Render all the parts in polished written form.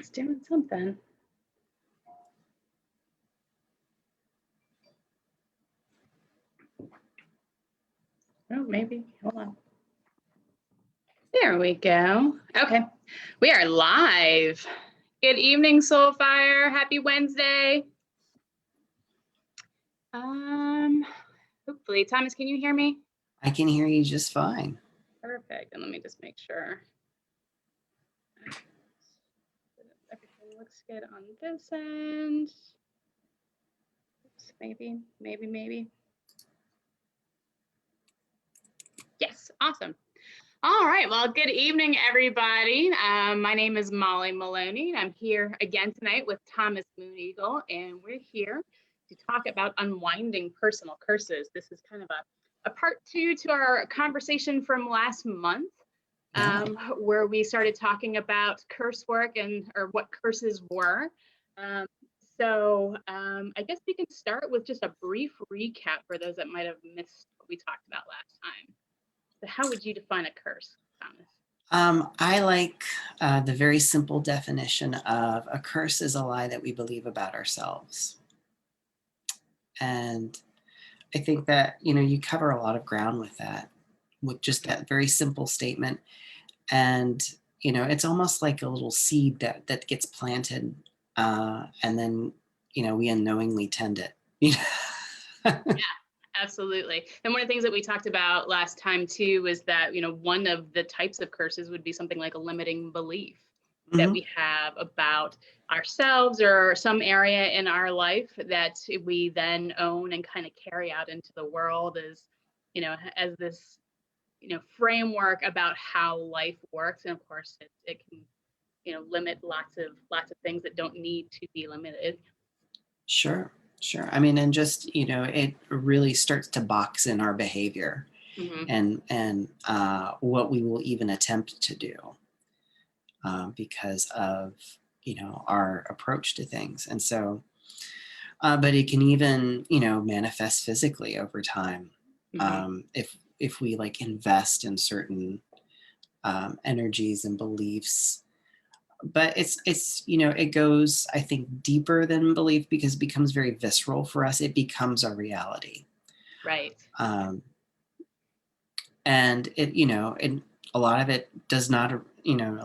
It's doing something. Oh, maybe. Hold on. There we go. Okay. We are live. Good evening, Soulfire. Happy Wednesday. Hopefully, Thomas, can you hear me? I can hear you just fine. Perfect. And let me just make sure. Everything looks good on this end. Oops, maybe. Yes, awesome. All right, well, good evening, everybody. My name is Molly Maloney, and I'm here again tonight with Thomas Mooneagle, and we're here to talk about unwinding personal curses. This is kind of a part two to our conversation from last month, where we started talking about curse work or what curses were. So I guess we can start with just a brief recap for those that might have missed what we talked about last time. So how would you define a curse, Thomas? I like the very simple definition of a curse is a lie that we believe about ourselves. And I think that, you cover a lot of ground with that, with just that very simple statement. And, it's almost like a little seed that gets planted and then, we unknowingly tend it. Yeah. Absolutely. And one of the things that we talked about last time too is that, one of the types of curses would be something like a limiting belief that we have about ourselves or some area in our life that we then own and kind of carry out into the world as this, framework about how life works. And of course it can, limit lots of things that don't need to be limited. Sure. I mean, and just, it really starts to box in our behavior and what we will even attempt to do because of, our approach to things. And so, but it can even, manifest physically over time. If we like invest in certain energies and beliefs. But it's it goes, I think, deeper than belief because it becomes very visceral for us. It becomes our reality. Right. And it, and a lot of it does not, a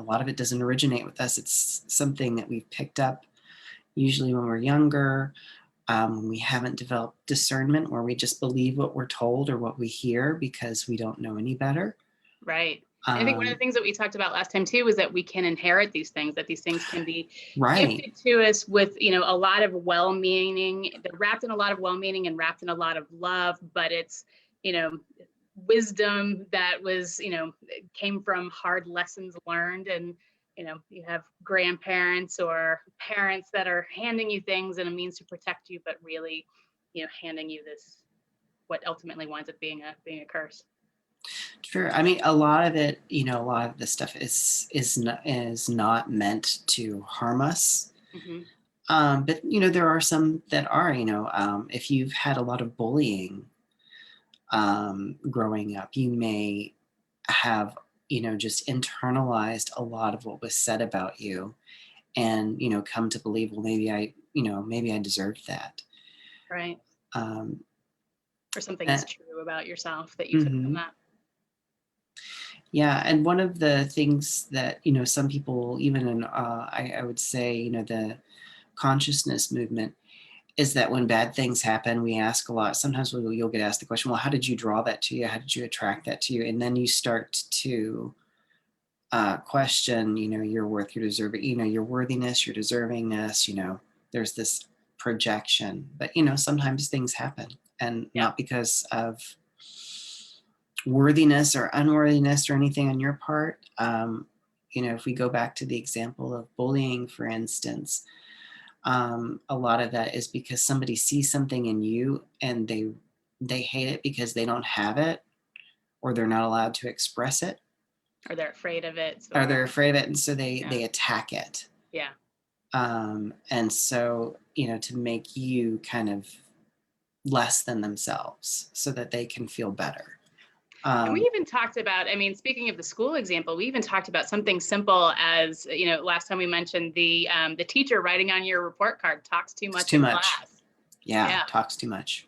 lot of it doesn't originate with us. It's something that we've picked up usually when we're younger, when we haven't developed discernment, where we just believe what we're told or what we hear because we don't know any better. Right. I think one of the things that we talked about last time too was that we can inherit these things, that these things can be gifted to us with, a lot of well-meaning. They're wrapped in a lot of well-meaning and wrapped in a lot of love, but it's, wisdom that was, came from hard lessons learned. And, you have grandparents or parents that are handing you things and a means to protect you, but really, handing you this, what ultimately winds up being a curse. Sure. I mean, a lot of it, a lot of this stuff is not meant to harm us. But, there are some that are, if you've had a lot of bullying growing up, you may have, just internalized a lot of what was said about you and, come to believe, well, maybe I deserved that. Right. Or something is true about yourself that you took from that. Yeah, and one of the things that, some people, even in, I would say, the consciousness movement, is that when bad things happen, we ask a lot. Sometimes you'll get asked the question, well, how did you draw that to you? How did you attract that to you? And then you start to question, your worth, your deserving, your worthiness, your deservingness, there's this projection. But, sometimes things happen and not because of worthiness or unworthiness or anything on your part. If we go back to the example of bullying, for instance, a lot of that is because somebody sees something in you and they hate it because they don't have it or they're not allowed to express it. Or they're afraid of it. Or they're afraid of it, and so they attack it. Yeah. And so, to make you kind of less than themselves so that they can feel better. And we even talked about, I mean, speaking of the school example, we even talked about something simple as, you know, last time we mentioned the teacher writing on your report card talks too much in class. Yeah, talks too much.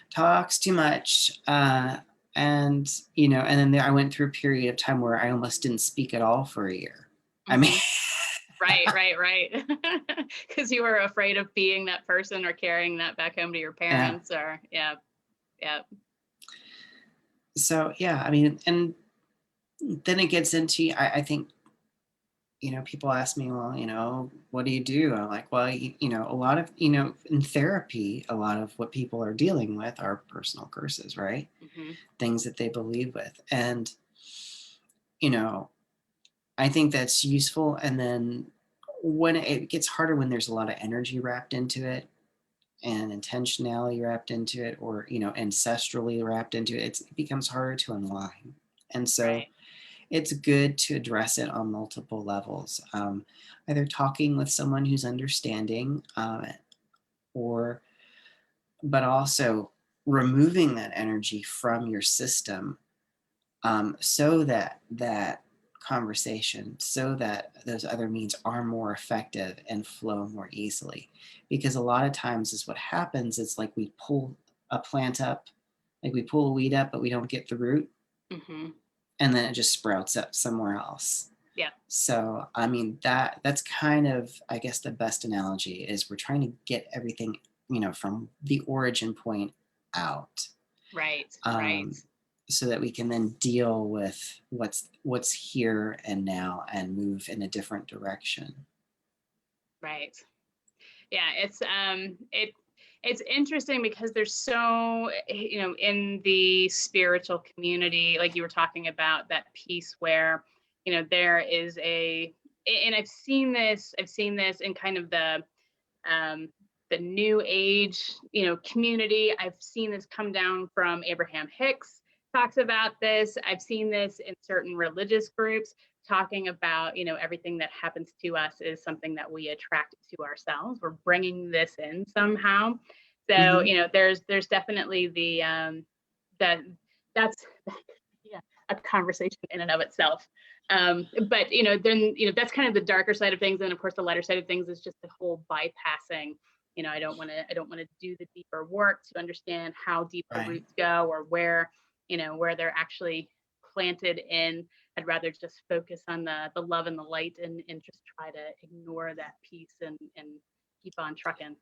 Talks too much. And, you know, and then I went through a period of time where I almost didn't speak at all for a year. I mean, right. Because you were afraid of being that person or carrying that back home to your parents or, yeah. So, yeah, I mean, and then it gets into, I think, you know, people ask me, well, you know, what do you do? I'm like, well, you know, a lot of, you know, in therapy, a lot of what people are dealing with are personal curses, right? Things that they believe with. And, you know, I think that's useful. And then when it gets harder, when there's a lot of energy wrapped into it and intentionality wrapped into it, or, you know, ancestrally wrapped into it, it becomes harder to unwind. And so it's good to address it on multiple levels, either talking with someone who's understanding, but also removing that energy from your system, so that conversation, so that those other means are more effective and flow more easily. Because a lot of times is what happens, it's like we pull a plant up, like we pull a weed up, but we don't get the root. And then it just sprouts up somewhere else. Yeah. So, I mean, that's kind of, I guess, the best analogy is we're trying to get everything, you know, from the origin point out. Right. So that we can then deal with what's here and now and move in a different direction. Right. Yeah, it's interesting because there's so, you know, in the spiritual community, like you were talking about, that piece where, you know, there is and I've seen this in kind of the new age, you know, community. I've seen this come down from Abraham Hicks talks about this. I've seen this in certain religious groups talking about, you know, everything that happens to us is something that we attract to ourselves. We're bringing this in somehow. So, you know, there's definitely that's a conversation in and of itself. But, you know, then, you know, that's kind of the darker side of things. And of course, the lighter side of things is just the whole bypassing. You know, I don't want to do the deeper work to understand how deep the roots go, or where, you know, where they're actually planted in. I'd rather just focus on the love and the light, and just try to ignore that piece and keep on trucking.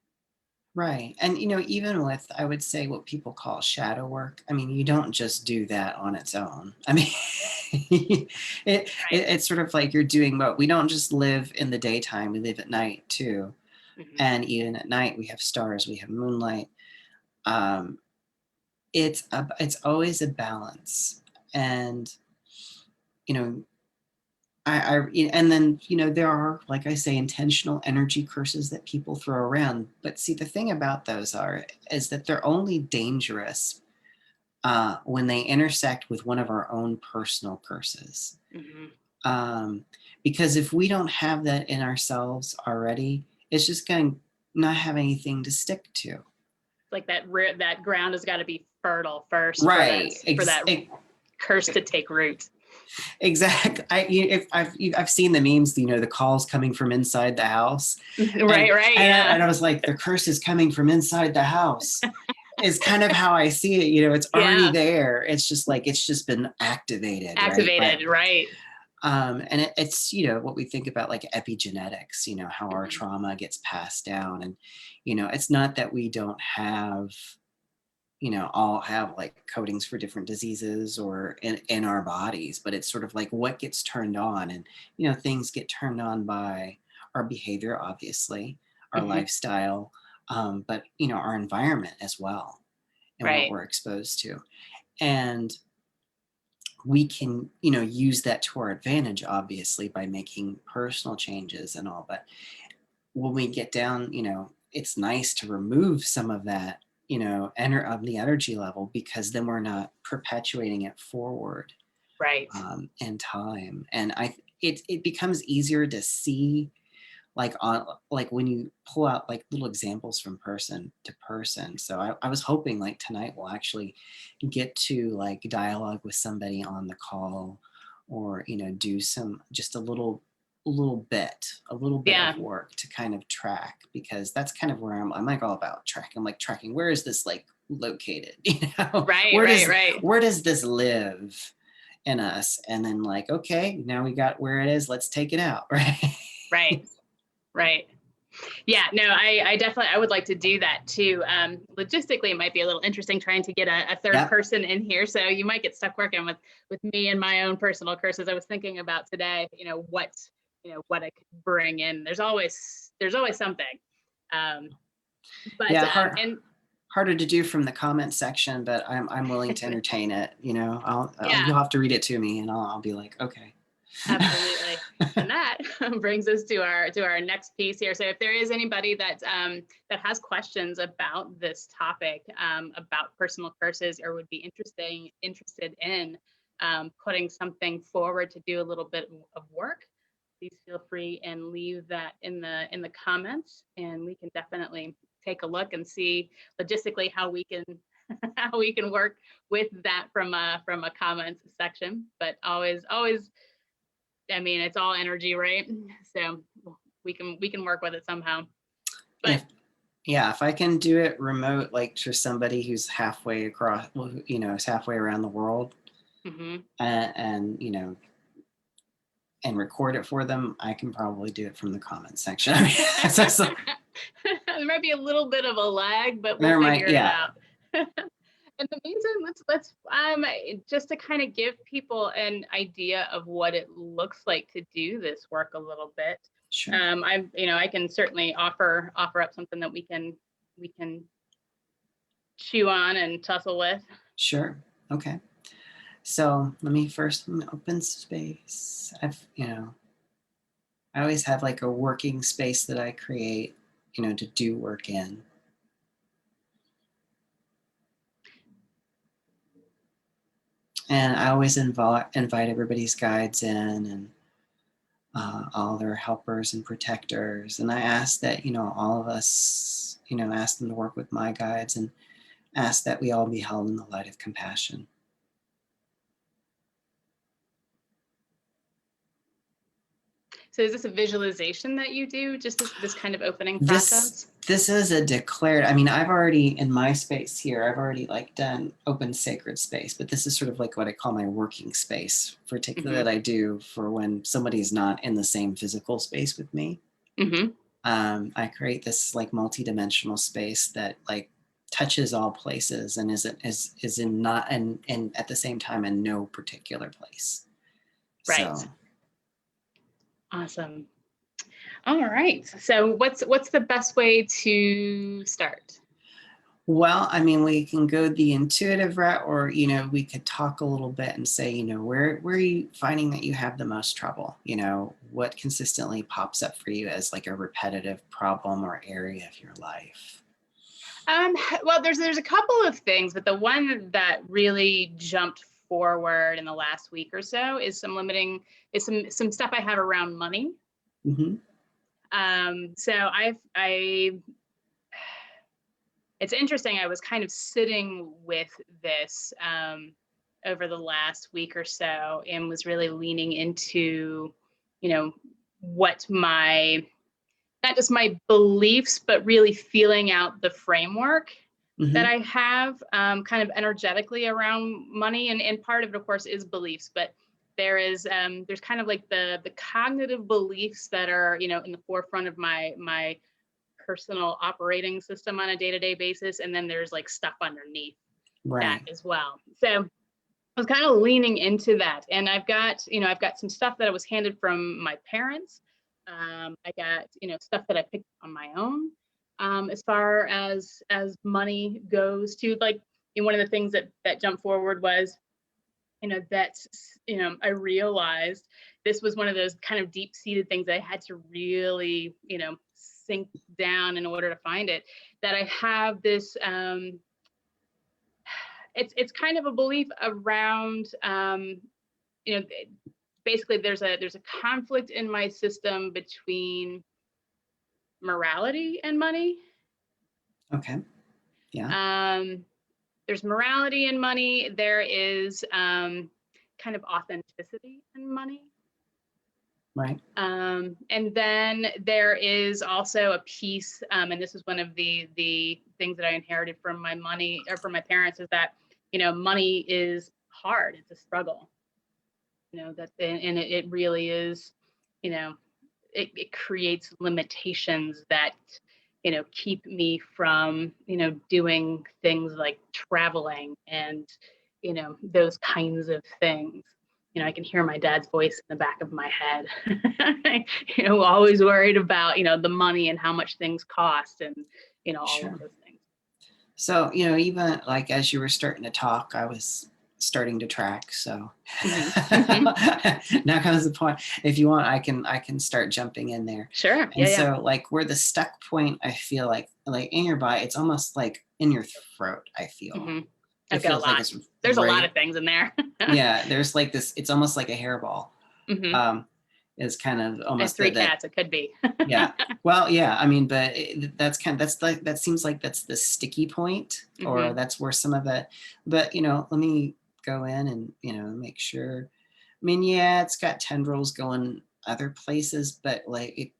Right. And, you know, even with, I would say, what people call shadow work, I mean, you don't just do that on its own. I mean, it's sort of like you're doing what we don't just live in the daytime, we live at night too. And even at night, we have stars, we have moonlight. It's always a balance. And, you know, and then, you know, there are, like I say, intentional energy curses that people throw around. But see, the thing about those is that they're only dangerous when they intersect with one of our own personal curses. Because if we don't have that in ourselves already, it's just going to not have anything to stick to. Like that ground has got to be fertile first, right? For that curse to take root. Exactly. I've seen the memes, you know, the calls coming from inside the house. Right. And I was like, the curse is coming from inside the house. Is kind of how I see it. You know, it's already there. It's just like, it's just been activated. Right. And it's, you know, what we think about like epigenetics, you know, how our trauma gets passed down. And, you know, it's not that we don't have, you know, all have like coatings for different diseases or in our bodies, but it's sort of like what gets turned on. And, you know, things get turned on by our behavior, obviously, our lifestyle, but, you know, our environment as well, and what we're exposed to. And we can, you know, use that to our advantage, obviously, by making personal changes and all. But when we get down, you know, it's nice to remove some of that, you know, of the energy level, because then we're not perpetuating it forward, right, in time. And it becomes easier to see like on like when you pull out like little examples from person to person. So I was hoping like tonight we'll actually get to like dialogue with somebody on the call, or do some just a little bit Yeah. of work to kind of track, because that's kind of where I'm like all about tracking. I'm like tracking, where is this like located, Right, where does this live in us? And then like, okay, now we got where it is, let's take it out. Right. Yeah, no, I definitely, I would like to do that too. Logistically, it might be a little interesting trying to get a third Yep. person in here. So you might get stuck working with me and my own personal curses. I was thinking about today, what I could bring in. There's always something. But Yeah, and harder to do from the comment section, but I'm willing to entertain it. Yeah. You'll have to read it to me, and I'll be like, okay. Absolutely. And that brings us to our next piece here. So if there is anybody that has questions about this topic, about personal curses, or would be interested in putting something forward to do a little bit of work, please feel free and leave that in the comments, and we can definitely take a look and see logistically how we can work with that from a comments section. But always, I mean, it's all energy, right? So we can work with it somehow. But if I can do it remote, like to somebody who's halfway across, is halfway around the world, and and record it for them, I can probably do it from the comment section. There might be a little bit of a lag, but we'll figure it out. And the reason, let's just to kind of give people an idea of what it looks like to do this work a little bit. Sure. I can certainly offer up something that we can chew on and tussle with. Sure. Okay. So let me first open space. I always have like a working space that I create, to do work in. And I always invite everybody's guides in, and all their helpers and protectors. And I ask that, all of us, ask them to work with my guides, and ask that we all be held in the light of compassion. So is this a visualization that you do, just this kind of opening process? This is a declared, I've already, in my space here, I've already like done open sacred space, but this is sort of like what I call my working space, particularly that I do for when somebody's not in the same physical space with me. I create this like multi-dimensional space that like touches all places and is in not and at the same time in no particular place. Right. So. Awesome. All right. So what's the best way to start? Well, we can go the intuitive route, or, we could talk a little bit and say, where are you finding that you have the most trouble? What consistently pops up for you as like a repetitive problem or area of your life? Well, there's a couple of things, but the one that really jumped forward in the last week or so is some stuff I have around money. So it's interesting. I was kind of sitting with this over the last week or so, and was really leaning into, what not just my beliefs, but really feeling out the framework that I have kind of energetically around money. And part of it, of course, is beliefs, but there's kind of like the cognitive beliefs that are, in the forefront of my personal operating system on a day-to-day basis. And then there's like stuff underneath that as well. So I was kind of leaning into that. And I've got some stuff that I was handed from my parents. I got, stuff that I picked on my own. As far as money goes too, like, one of the things that jumped forward was, that, I realized this was one of those kind of deep-seated things that I had to really, sink down in order to find it, that I have this, it's kind of a belief around, basically there's a conflict in my system between morality and money. Okay. Yeah. There's morality in money. There is kind of authenticity in money. Right. And then there is also a piece, and this is one of the things that I inherited from my money or from my parents, is that, you know, money is hard. It's a struggle, you know, that, and it really is, you know, it creates limitations that, you know, keep me from, you know, doing things like traveling and, you know, those kinds of things. You know, I can hear my dad's voice in the back of my head, you know, always worried about, you know, the money and how much things cost and, you know, all Sure. of those things. So, you know, even like as you were starting to talk, I was starting to track. So now comes the point. If you want, I can start jumping in there. Sure. And so like where the stuck point, I feel like in your body, it's almost like in your throat, I feel. I've got a lot. Like there's a lot of things in there. Yeah, there's like this, it's almost like a hairball. Is kind of almost three cats. It could be. Yeah. Well, yeah. I mean, but that's like, that seems like that's the sticky point, or that's where some of it. But, you know, let me go in and, you know, make sure. I mean, yeah, it's got tendrils going other places, but like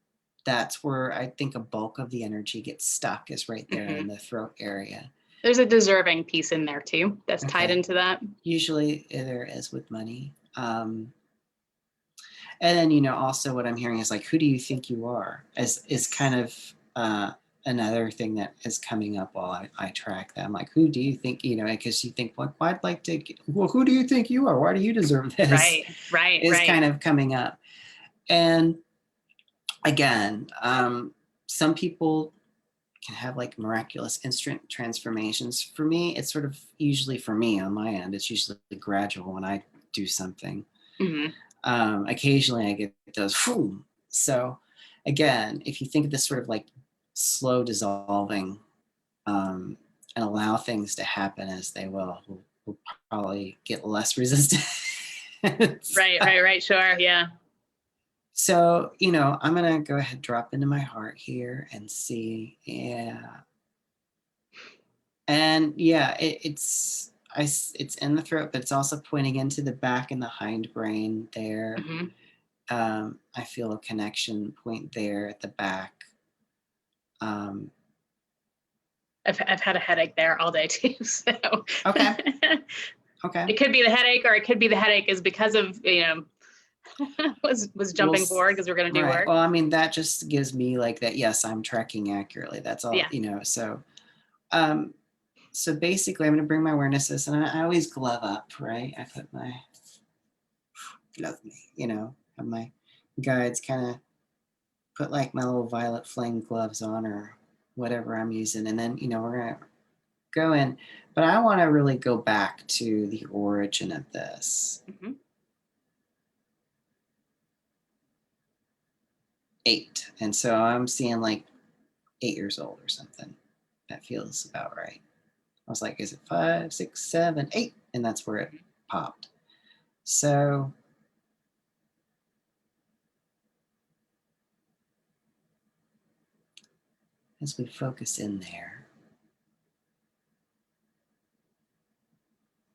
that's where I think a bulk of the energy gets stuck, is right there in the throat area. There's a deserving piece in there too that's tied into that. Usually there is with money. And then, you know, also what I'm hearing is like, who do you think you are? Is kind of another thing that is coming up while I track them. Like, who do you think, you know, because you think, well, I'd like to, well, who do you think you are? Why do you deserve this? Right. Is kind of coming up. And again, some people can have like miraculous instant transformations. For me, it's sort of usually, for me on my end, it's usually gradual when I do something. Occasionally I get those, whew. So again, if you think of this sort of like slow dissolving, and allow things to happen as they will, we'll probably get less resistance. Right. Sure. Yeah. So, you know, I'm going to go ahead, drop into my heart here and see. Yeah. And yeah, it's in the throat, but it's also pointing into the back and the hindbrain there. I feel a connection point there at the back. I've had a headache there all day too. So okay. It could be the headache, or it could be the headache is because of, you know, was jumping forward because we're going to do work. Well, I mean, that just gives me like that. Yes, I'm tracking accurately. That's all, you know, so. So basically, I'm going to bring my awarenesses, and I always glove up, right? I put my glove me, you know, have my guides kind of put like my little violet flame gloves on, or whatever I'm using, and then, you know, we're going to go in, but I want to really go back to the origin of this. 8, and so I'm seeing like 8 years old or something. That feels about right. I was like, is it 5, 6, 7, 8? And that's where it popped. So as we focus in there,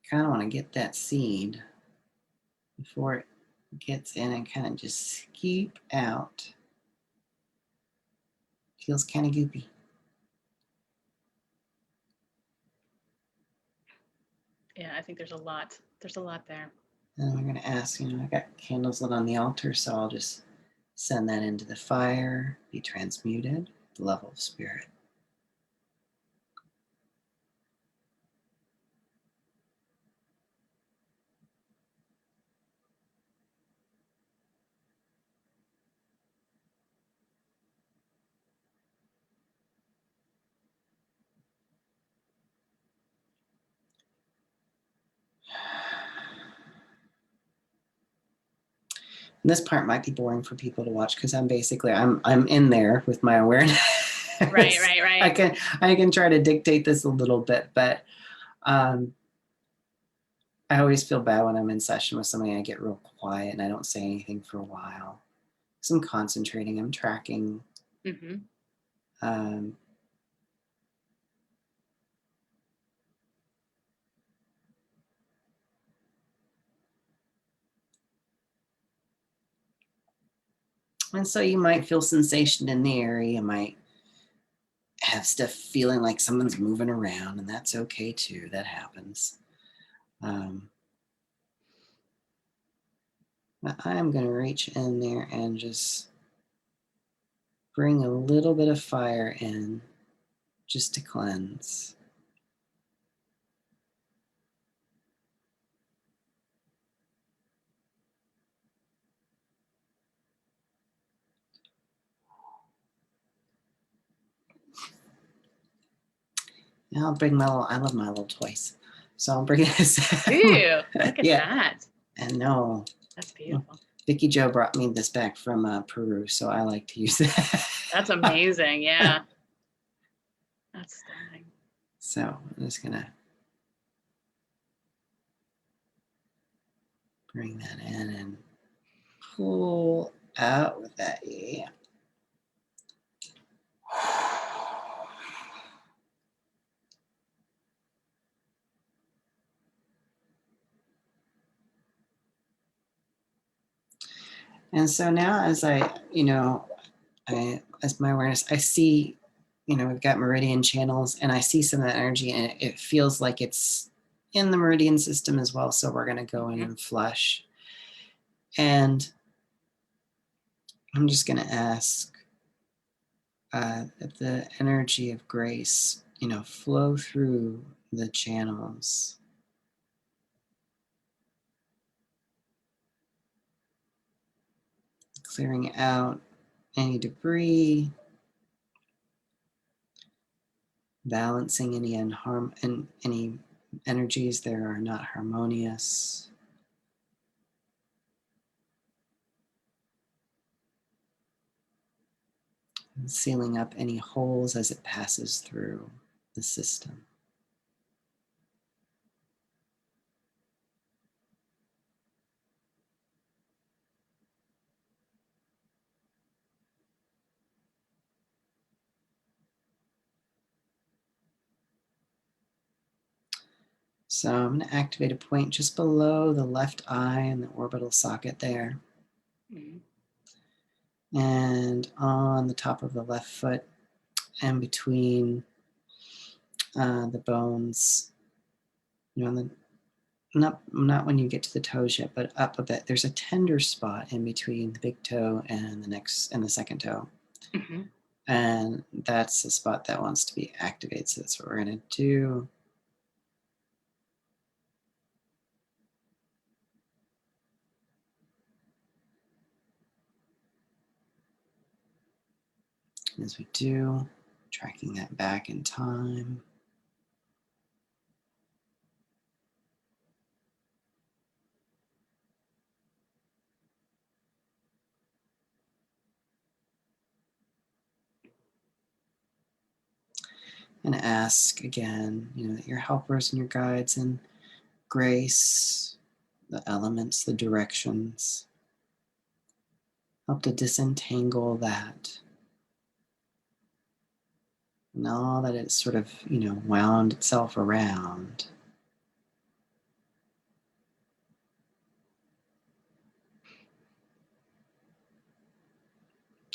kind of want to get that seed before it gets in and kind of just skeep out. Feels kind of goopy. Yeah, I think there's a lot. There's a lot there. And I'm going to ask, you know, I got candles lit on the altar, so I'll just send that into the fire, be transmuted, the level of spirit. And this part might be boring for people to watch because I'm in there with my awareness. Right. I can try to dictate this a little bit, but I always feel bad when I'm in session with somebody and I get real quiet and I don't say anything for a while. So I'm concentrating, I'm tracking. Um, and so you might feel sensation in the area. You might have stuff feeling like someone's moving around, and that's okay too. That happens. But I'm going to reach in there and just bring a little bit of fire in just to cleanse. Now I'll bring my little, I love my little toys. So I'll bring this. Ooh, look at that. And no. That's beautiful. Vicky Joe brought me this back from Peru, so I like to use that. That's amazing. Yeah. That's stunning. So I'm just going to bring that in and pull out with that. Yeah. And so now as as my awareness, I see, we've got meridian channels and I see some of that energy and it feels like it's in the meridian system as well. So we're going to go in and flush. And I'm just going to ask that the energy of grace, flow through the channels. Clearing out any debris, balancing any any energies that are not harmonious. And sealing up any holes as it passes through the system. So I'm going to activate a point just below the left eye and the orbital socket there. And on the top of the left foot and between the bones, not when you get to the toes yet, but up a bit. There's a tender spot in between the big toe and the second toe. And that's the spot that wants to be activated. So that's what we're going to do. As we do, tracking that back in time. And ask again, that your helpers and your guides and grace, the elements, the directions, help to disentangle that. And all that it's sort of, wound itself around.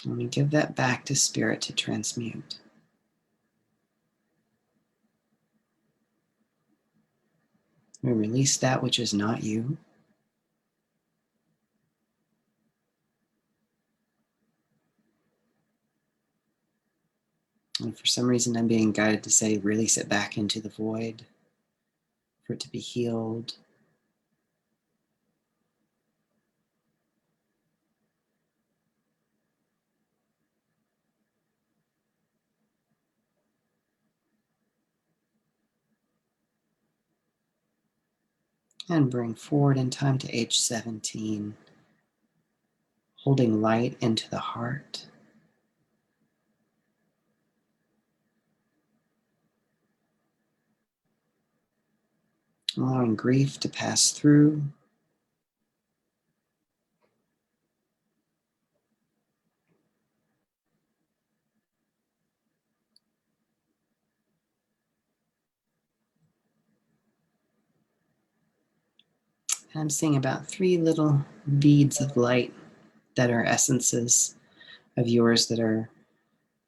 And we give that back to spirit to transmute. We release that which is not you. And for some reason, I'm being guided to say, release it back into the void for it to be healed. And bring forward in time to age 17, holding light into the heart. Allowing grief to pass through. And I'm seeing about 3 little beads of light that are essences of yours that are,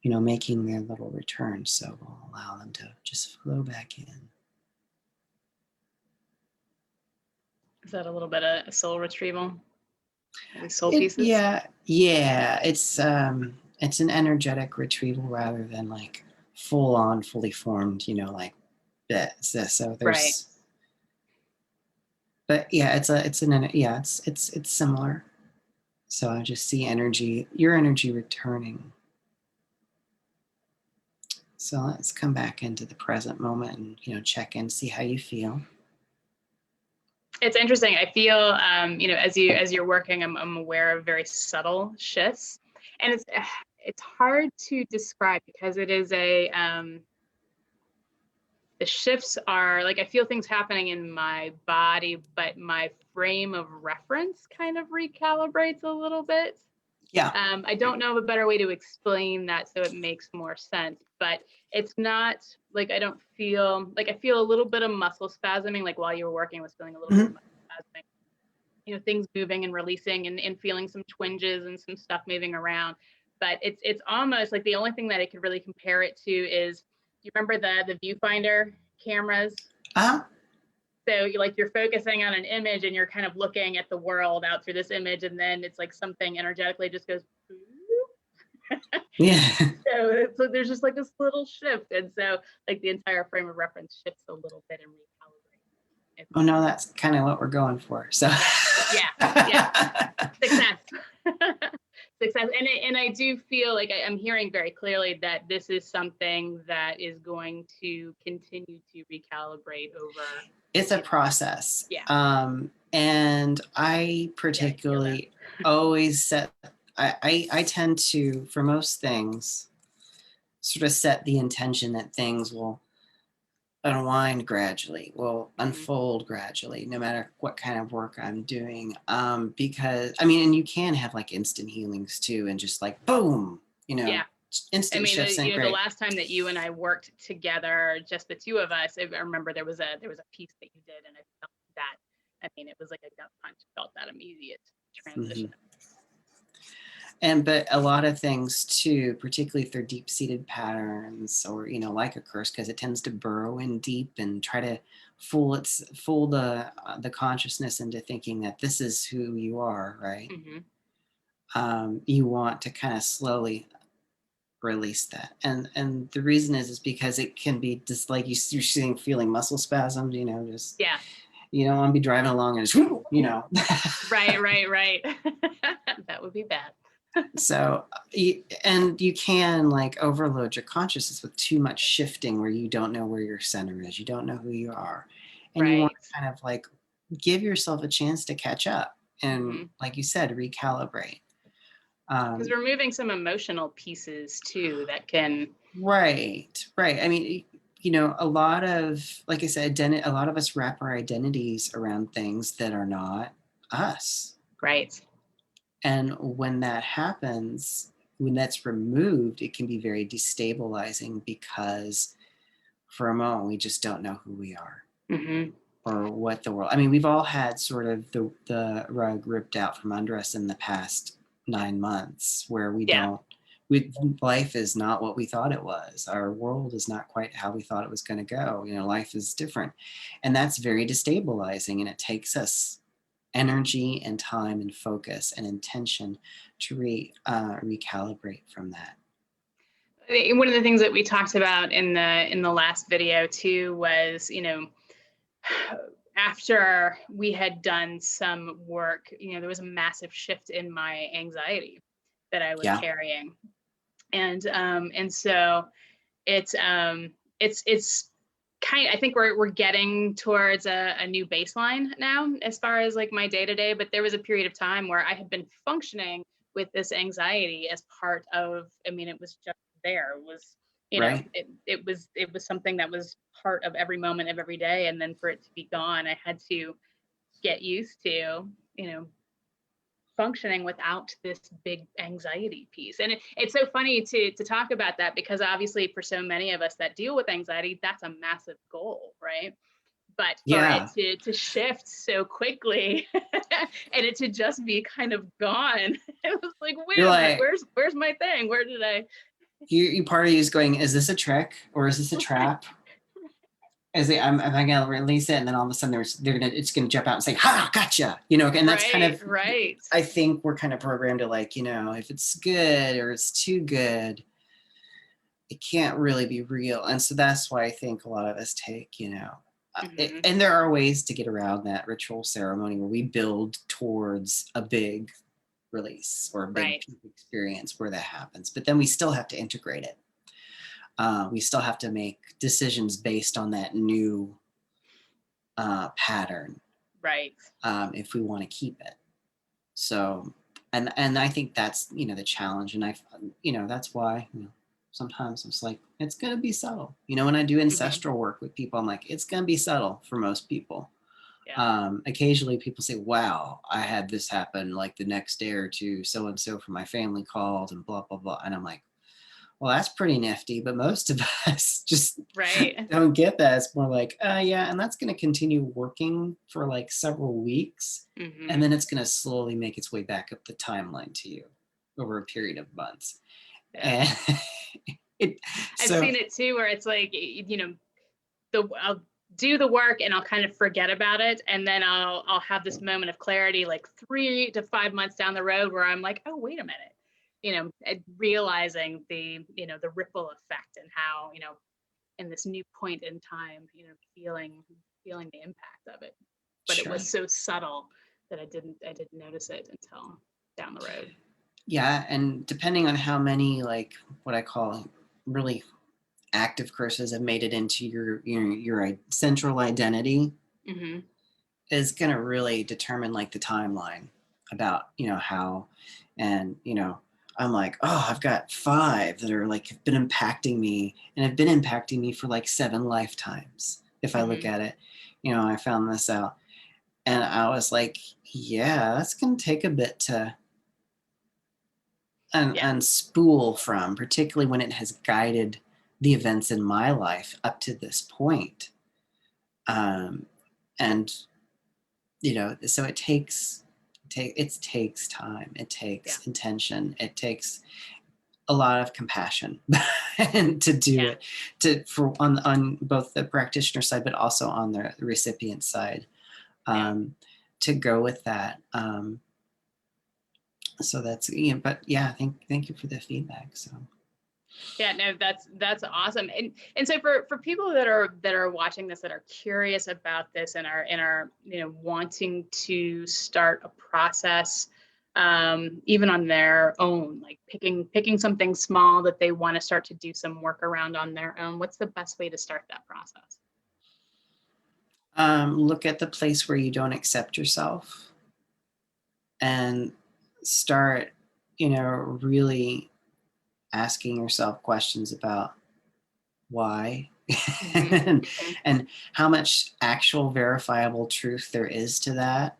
making their little return. So we'll allow them to just flow back in. Is that a little bit of soul retrieval? Soul pieces? Yeah. It's an energetic retrieval rather than like full on, fully formed, like that. So there's, right. But yeah, it's similar. So I just see your energy returning. So let's come back into the present moment and, check in, see how you feel. It's interesting. I feel, as you're working, I'm aware of very subtle shifts, and it's hard to describe because it is the shifts are like, I feel things happening in my body, but my frame of reference kind of recalibrates a little bit. Yeah. I don't know of a better way to explain that so it makes more sense, but it's not like I feel a little bit of muscle spasming, like while you were working, I was feeling a little bit of muscle spasming, things moving and releasing and feeling some twinges and some stuff moving around. But it's almost like the only thing that I could really compare it to is, do you remember the viewfinder cameras? So you're focusing on an image and you're kind of looking at the world out through this image, and then it's like something energetically just goes. Yeah. So there's just like this little shift, and so like the entire frame of reference shifts a little bit and recalibrates. Oh no, that's kind of what we're going for. So yeah. Success. Success. And I do feel like I'm hearing very clearly that this is something that is going to continue to recalibrate over. It's a process. Yeah. And I particularly always set, I tend to, for most things, sort of set the intention that things will unwind gradually, will unfold gradually, no matter what kind of work I'm doing. Because, and you can have like instant healings too, and just like, boom, instant shifts. The last time that you and I worked together, just the two of us, I remember there was a piece that you did, and I felt that. It was like a gut punch. Felt that immediate transition. But a lot of things too, particularly if they're deep-seated patterns or, like a curse, because it tends to burrow in deep and try to fool the consciousness into thinking that this is who you are, right? You want to kind of slowly release that, and the reason is because it can be just like you're feeling muscle spasms, just you don't want to be driving along and just right. That would be bad. So, and you can like overload your consciousness with too much shifting where you don't know where your center is, you don't know who you are, and you want to kind of like give yourself a chance to catch up and like you said, recalibrate. Because we're moving some emotional pieces too that can. Right. A lot of, like I said, a lot of us wrap our identities around things that are not us. Right. And when that happens, when that's removed, it can be very destabilizing because for a moment, we just don't know who we are or what the world. We've all had sort of the rug ripped out from under us in the past 9 months where life is not what we thought it was. Our world is not quite how we thought it was going to go. Life is different. And that's very destabilizing. And it takes us energy and time and focus and intention to recalibrate from that. One of the things that we talked about in the last video too was, after we had done some work, there was a massive shift in my anxiety that I was carrying, and so it's kind of, I think we're getting towards a new baseline now as far as like my day-to-day, but there was a period of time where I had been functioning with this anxiety as part of, it was just there. It was, it was something that was part of every moment of every day. And then for it to be gone, I had to get used to, functioning without this big anxiety piece. And it's so funny to talk about that, because obviously for so many of us that deal with anxiety, that's a massive goal, right? But for it to shift so quickly and it to just be kind of gone, it was like, wait a minute, where's my thing? Where did I? You part of you is going, is this a trick or is this a trap? I'm gonna release it, and then all of a sudden it's gonna jump out and say, "Ha, gotcha!" You know, and that's kind of right. I think we're kind of programmed to like, you know, if it's good or it's too good, it can't really be real, and so that's why I think a lot of us take, you know, and there are ways to get around that ritual ceremony where we build towards a big release or a big experience where that happens, but then we still have to integrate it. We still have to make decisions based on that new pattern, right? If we want to keep it. So, and I think that's, you know, the challenge, and you know, that's why, you know, sometimes it's like it's gonna be subtle. You know, when I do ancestral work with people, I'm like, it's gonna be subtle for most people. Yeah. Occasionally, people say, "Wow, I had this happen like the next day or two. So and so from my family called and blah blah blah," and I'm like, well, that's pretty nifty, but most of us just don't get that. It's more like, yeah, and that's going to continue working for like several weeks, and then it's going to slowly make its way back up the timeline to you over a period of months. Yeah. And I've seen it too, where it's like, you know, I'll do the work and I'll kind of forget about it, and then I'll have this moment of clarity like 3 to 5 months down the road where I'm like, oh, wait a minute. You know, realizing the, you know, the ripple effect and how, you know, in this new point in time, you know, feeling the impact of it. But it was so subtle that I didn't notice it until down the road. Yeah, and depending on how many, like what I call really active curses have made it into your central identity, is going to really determine like the timeline about, you know, how, and, you know, I'm like, oh, I've got 5 that are like have been impacting me, and have been impacting me for like 7 lifetimes. If I look at it, you know, I found this out, and I was like, yeah, that's going to take a bit to unspool from, particularly when it has guided the events in my life up to this point. And you know, so it takes time, it takes intention, it takes a lot of compassion and to do it on both the practitioner side but also on the recipient side, to go with that. So that's, you know, but yeah, thank you for the feedback. So yeah, no, that's awesome. And so for people that are watching this, that are curious about this and are you know, wanting to start a process, even on their own, like picking something small that they want to start to do some work around on their own, what's the best way to start that process? Look at the place where you don't accept yourself and start, you know, really asking yourself questions about why and how much actual verifiable truth there is to that.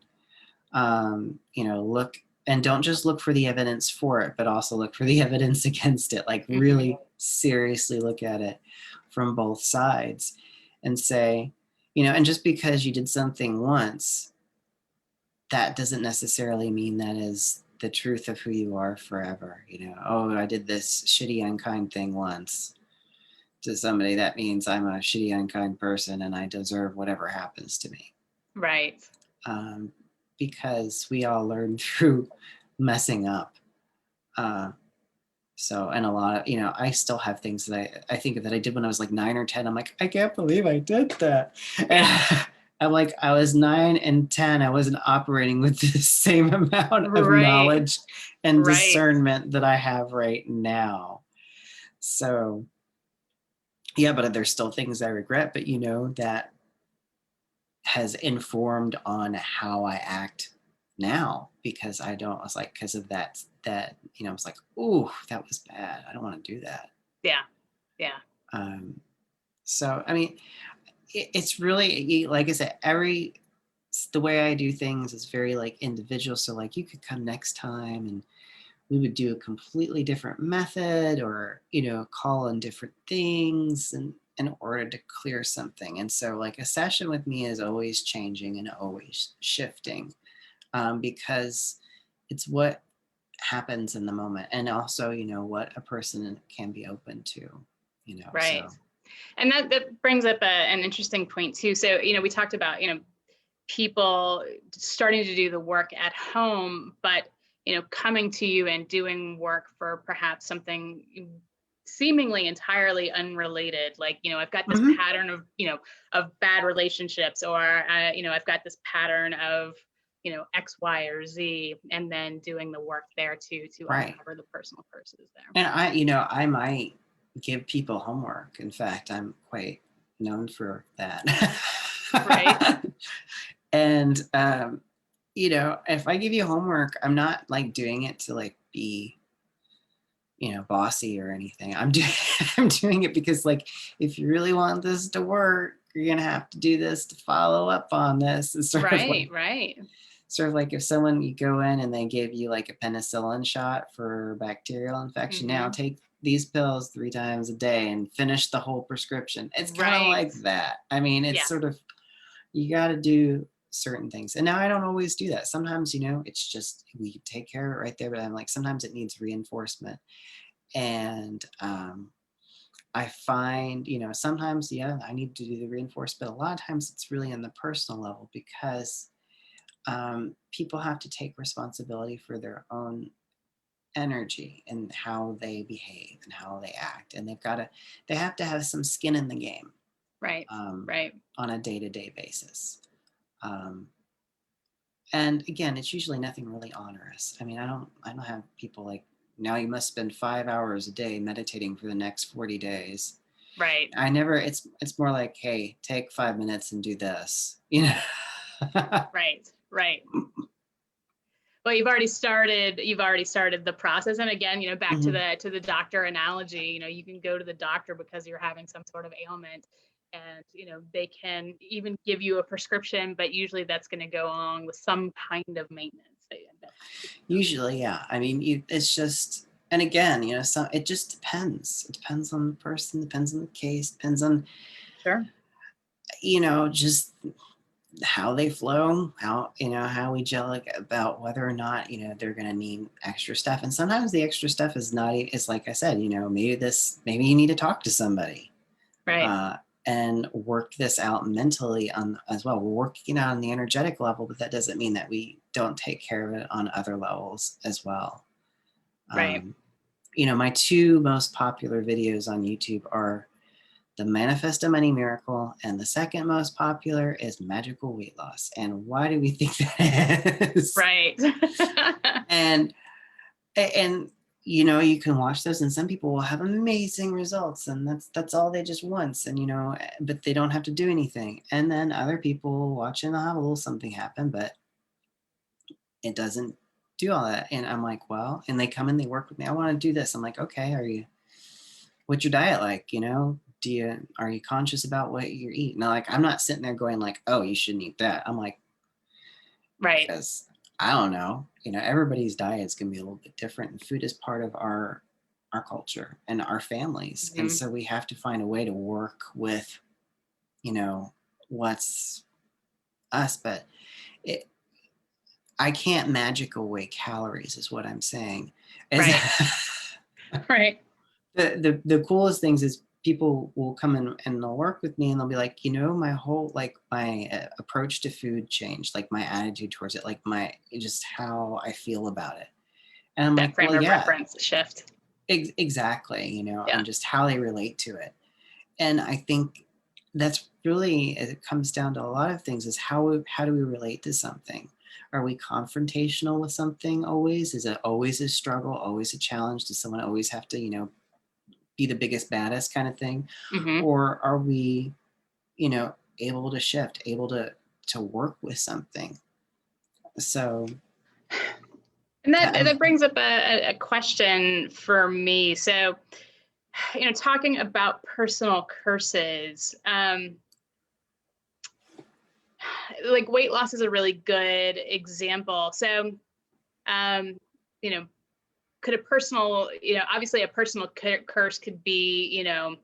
You know, look, and don't just look for the evidence for it, but also look for the evidence against it. Like really seriously look at it from both sides and say, you know, and just because you did something once, that doesn't necessarily mean that is the truth of who you are forever. You know, oh, I did this shitty, unkind thing once to somebody. That means I'm a shitty, unkind person and I deserve whatever happens to me. Right. Because we all learn through messing up. So, and a lot of, you know, I still have things that I think of that I did when I was like 9 or 10. I'm like, I can't believe I did that. And I'm like, I was 9 and 10. I wasn't operating with the same amount of knowledge and discernment that I have right now. So, yeah, but there's still things I regret, but you know, that has informed on how I act now, because I was like, because of that, you know, I was like, oh, that was bad. I don't want to do that. Yeah. So, I mean, it's really, like I said, the way I do things is very like individual. So like you could come next time and we would do a completely different method, or, you know, call on different things. And in order to clear something. And so like a session with me is always changing and always shifting, because it's what happens in the moment, and also, you know, what a person can be open to, you know. Right. So. And that brings up an interesting point too. So, you know, we talked about, you know, people starting to do the work at home, but, you know, coming to you and doing work for perhaps something seemingly entirely unrelated. Like, you know, I've got this pattern of, you know, of bad relationships, or, you know, I've got this pattern of, you know, X, Y, or Z, and then doing the work there to uncover the personal curses there. And I, you know, I might give people homework. In fact, I'm quite known for that. Right. And, you know, if I give you homework, I'm not like doing it to like be, you know, bossy or anything. I'm doing it because like, if you really want this to work, you're going to have to do this to follow up on this. It's sort of like, sort of like if someone, you go in and they give you like a penicillin shot for bacterial infection, now take these pills 3 times a day and finish the whole prescription. It's kind of like that. I mean, it's sort of, you got to do certain things. And now I don't always do that. Sometimes, you know, it's just, we take care of it right there, but I'm like, sometimes it needs reinforcement. And I find, you know, sometimes, I need to do the reinforcement. A lot of times it's really on the personal level, because people have to take responsibility for their own energy and how they behave and how they act. And they have to have some skin in the game. On a day-to-day basis. And again, it's usually nothing really onerous. I mean, I don't have people like, now you must spend 5 hours a day meditating for the next 40 days. I never, it's more like, hey, take 5 minutes and do this, you know? Right. Well, you've already started the process. And again, you know, back to the doctor analogy, you know, you can go to the doctor because you're having some sort of ailment, and, you know, they can even give you a prescription, but usually that's going to go along with some kind of maintenance. Usually, yeah. I mean, it's just, and again, you know, so it just depends. It depends on the person, depends on the case, depends on, you know, just how they flow, how, you know, how we gel about whether or not, you know, they're going to need extra stuff. And sometimes the extra stuff is not, it's like I said, you know, maybe you need to talk to somebody. And work this out mentally as well. We're working out on the energetic level, but that doesn't mean that we don't take care of it on other levels as well. You know, my 2 most popular videos on YouTube are the Manifest a Money Miracle, and the second most popular is Magical Weight Loss. And why do we think that is? And you know, you can watch those, and some people will have amazing results, and that's all they just want, and, you know, but they don't have to do anything. And then other people watch and they'll have a little something happen, but it doesn't do all that. And I'm like, well, and they come and they work with me. I want to do this. I'm like, okay, what's your diet like? You know, are you conscious about what you're eating? Now, like, I'm not sitting there going like, oh, you shouldn't eat that. I'm like, because I don't know, you know, everybody's diet's going to be a little bit different, and food is part of our culture and our families. And so we have to find a way to work with, you know, what's us, but I can't magic away calories is what I'm saying. The coolest things is people will come in and they'll work with me, and they'll be like, you know, my whole, like, my approach to food changed, like my attitude towards it, like just how I feel about it. And I'm that like, frame well, of reference shift. Exactly, you know, and just how they relate to it. And I think that's really, it comes down to a lot of things, is how do we relate to something? Are we confrontational with something always? Is it always a struggle, always a challenge? Does someone always have to, you know, be the biggest, baddest kind of thing? Or are we, you know, able to shift, able to work with something? So. And that brings up a question for me. So, you know, talking about personal curses, like weight loss is a really good example. So, you know, could a personal, you know, obviously a personal curse could be, you know,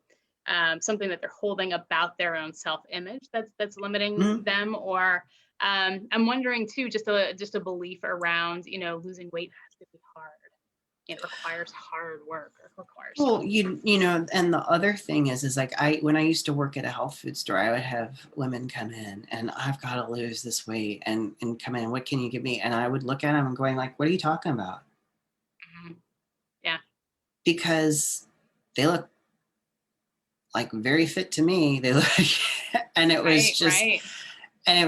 something that they're holding about their own self-image that's limiting Mhm. them, or I'm wondering too, just a belief around, losing weight has to be hard. It requires hard work. It requires Well, struggle. and the other thing is like when I used to work at a health food store, I would have women come in and I've got to lose this weight and come in. What can you give me? And I would look at them and going like, what are you talking about? Mhm. Yeah. Because they look like very fit to me. They look, and it was Right. just, Right. and it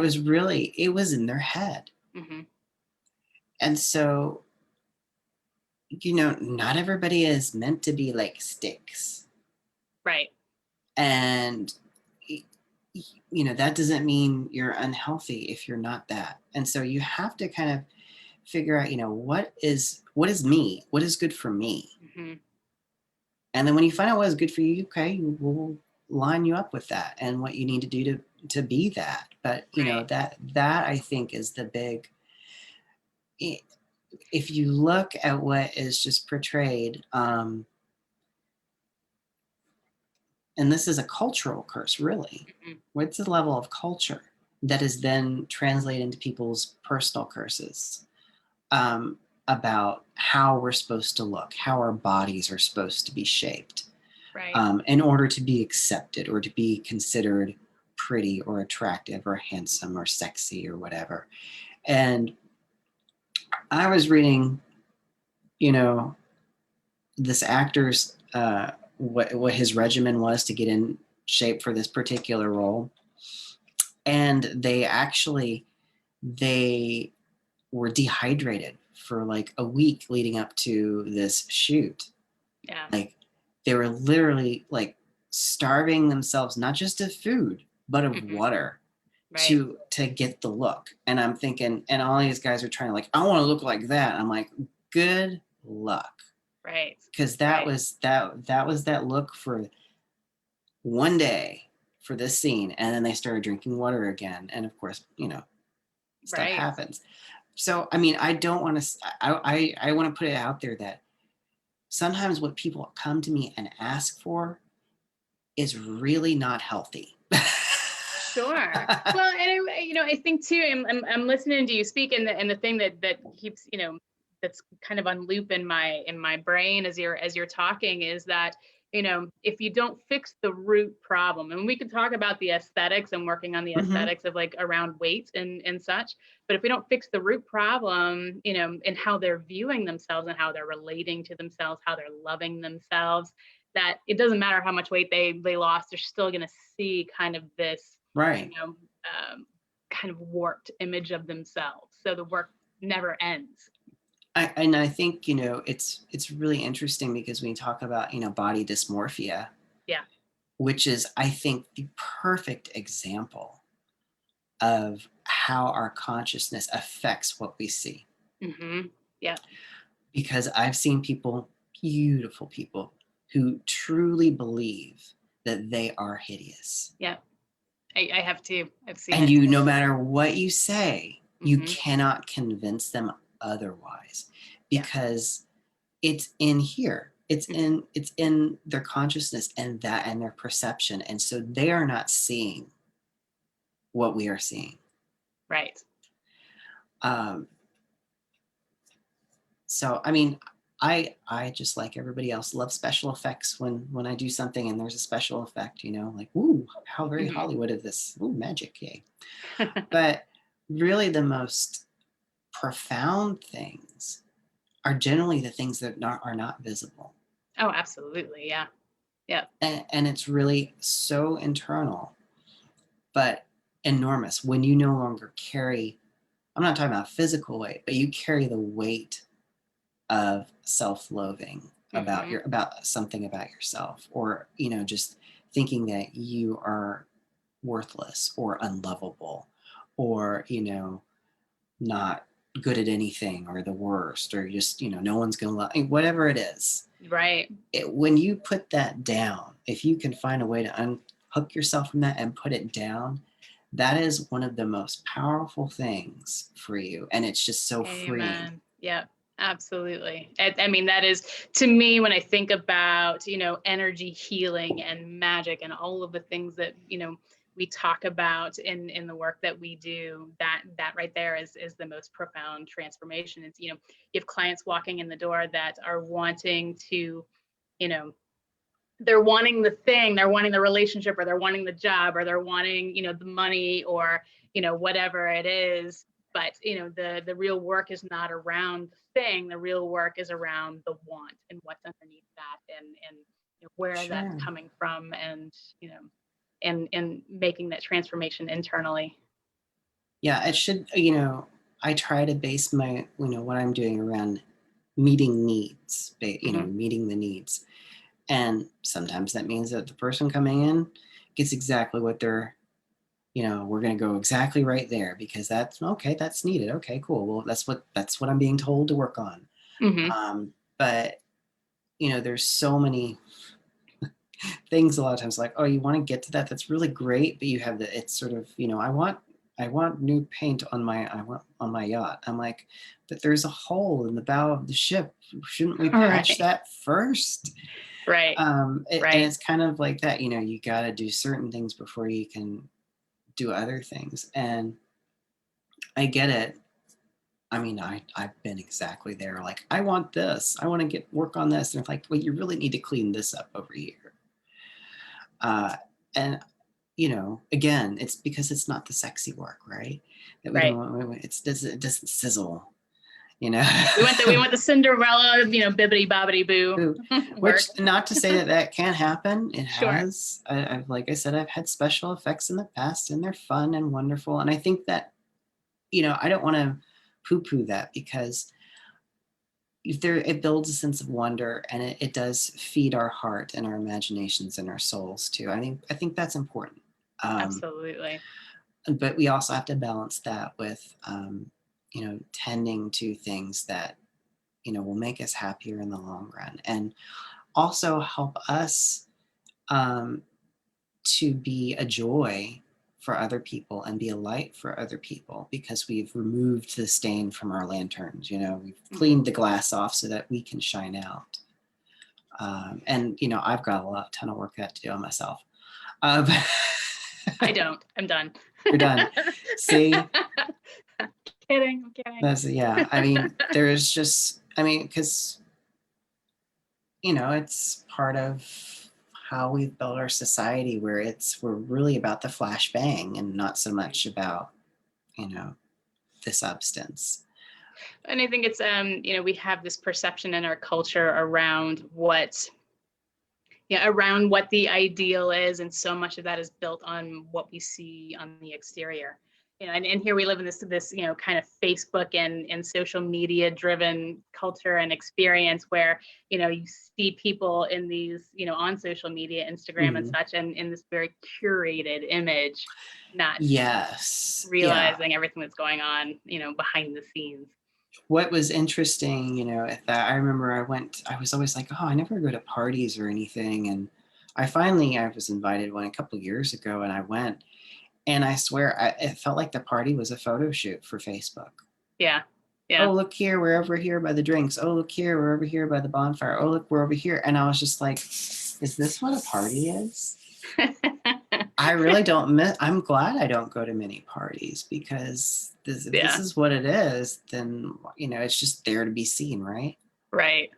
was in their head. Hmm. And so, not everybody is meant to be like sticks. Right. And that doesn't mean you're unhealthy if you're not that. And so you have to kind of figure out, what is me, what is good for me. Hmm. And then when you find out what is good for you, okay, we'll line you up with that and what you need to do to be that. But Right. that I think is the big, if you look at what is just portrayed, and this is a cultural curse, really. Hmm. What's the level of culture that is then translated into people's personal curses, about how we're supposed to look, how our bodies are supposed to be shaped, Right. in order to be accepted or to be considered pretty or attractive or handsome or sexy or whatever. And I was reading, this actor's, what his regimen was to get in shape for this particular role, and they were dehydrated for like a week leading up to this shoot. Yeah. Like they were literally like starving themselves, not just of food but of Hmm. water, Right. to get the look. And I'm thinking, and all these guys are trying to like, I want to look like that. I'm like, good luck. Right. Because Right. that was that look for one day for this scene, and then they started drinking water again, and of course, stuff Right. happens. So I mean, I don't want to, I want to put it out there that sometimes what people come to me and ask for is really not healthy. Sure. Well, and I think too, I'm listening to you speak, and the thing that keeps, that's kind of on loop in my brain as you're talking is that, if you don't fix the root problem, and we could talk about the aesthetics and working on the Mm-hmm. aesthetics of like around weight and such, but if we don't fix the root problem, in how they're viewing themselves and how they're relating to themselves, how they're loving themselves, that it doesn't matter how much weight they lost, they're still going to see kind of this, you Right. know, kind of warped image of themselves. So the work never ends. And I think, it's really interesting because when you talk about, body dysmorphia, Yeah. which is, I think, the perfect example of how our consciousness affects what we see. Mm-hmm. Yeah. Because I've seen people, beautiful people, who truly believe that they are hideous. Yeah. I have too. I've seen And it. no matter what you say, you Mm-hmm. cannot convince them otherwise, Yeah. because it's in here. Mm-hmm. It's in their consciousness and their perception. And so they are not seeing what we are seeing. Right. Um, so I mean, I just, like everybody else, love special effects when I do something and there's a special effect, like, ooh, how very Mm-hmm. Hollywood of this. Ooh, magic, yay. But really the most profound things are generally the things that are not visible. Oh, absolutely. Yeah. Yeah. And it's really so internal, but enormous when you no longer carry, I'm not talking about physical weight, but you carry the weight of self-loathing Mm-hmm. about something about yourself, or just thinking that you are worthless or unlovable, or not good at anything, or the worst, or just no one's gonna love, whatever it is. Right. When you put that down, if you can find a way to unhook yourself from that and put it down, that is one of the most powerful things for you, and it's just so freeing. Amen. Yeah. Absolutely. I mean, that is, to me, when I think about, energy healing and magic and all of the things that, we talk about in the work that we do, that right there is the most profound transformation. It's, you have clients walking in the door that are wanting to, you know, they're wanting the thing, they're wanting the relationship, or they're wanting the job, or they're wanting, the money, or, whatever it is. But, the real work is not around the thing. The real work is around the want and what's underneath that, and where that's Sure. coming from, and, and making that transformation internally. Yeah, it should, I try to base my, what I'm doing around meeting needs, meeting the needs. And sometimes that means that the person coming in gets exactly what they're, we're going to go exactly right there, because that's okay. That's needed. Okay, cool. Well, that's what I'm being told to work on. But, there's so many things a lot of times, like, oh, you want to get to that. That's really great. But you have it's sort of, I want new paint on my yacht. I'm like, but there's a hole in the bow of the ship. Shouldn't we patch that first? Right. And it's kind of like that, you got to do certain things before you can do other things. And I get it. I mean, I've been exactly there. Like, I want this. I want to work on this. And it's like, well, you really need to clean this up over here. And again, it's because it's not the sexy work, right? That we don't. It doesn't sizzle. We want the Cinderella, bibbity bobbity boo. Which, not to say that can't happen. It has. I've, like I said, I've had special effects in the past, and they're fun and wonderful. And I think that, I don't want to poo-poo that, because it builds a sense of wonder, and it does feed our heart and our imaginations and our souls too. I think that's important. Absolutely. But we also have to balance that with, tending to things that, will make us happier in the long run, and also help us to be a joy for other people and be a light for other people, because we've removed the stain from our lanterns. We've cleaned the glass off so that we can shine out. And, I've got a ton of work to do on myself. I don't. I'm done. You're done. See? I'm kidding. Yeah. I mean, there's just, because, it's part of how we've built our society, where we're really about the flashbang and not so much about, the substance. And I think it's, we have this perception in our culture around what the ideal is, and so much of that is built on what we see on the exterior. And here we live in this kind of Facebook and social media driven culture and experience, where you see people in these on social media, Instagram and such, and in this very curated image, not realizing everything that's going on behind the scenes. What was interesting, at that, I remember I was always like, oh, I never go to parties or anything. And I was invited one a couple of years ago, and I went, and I swear, it felt like the party was a photo shoot for Facebook. Yeah. Oh, look here, we're over here by the drinks. Oh, look here, we're over here by the bonfire. Oh, look, we're over here. And I was just like, is this what a party is? I really don't I'm glad I don't go to many parties, because this is what it is. Then, it's just there to be seen, right? Right.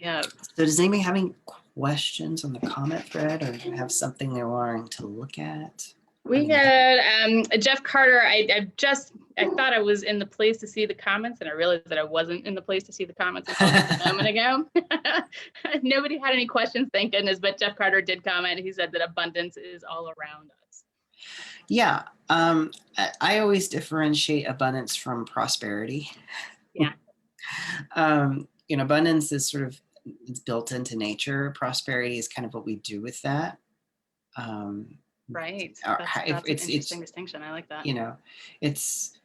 Yeah. So does anybody have any questions on the comment thread, or have something they're wanting to look at? We had Jeff Carter. I thought I was in the place to see the comments, and I realized that I wasn't in the place to see the comments until just a moment ago. Nobody had any questions, thank goodness, but Jeff Carter did comment. He said that abundance is all around us. Yeah. I always differentiate abundance from prosperity. Yeah. Abundance is sort of, it's built into nature. Prosperity is kind of what we do with that. Right. That's an interesting distinction. I like that. It's,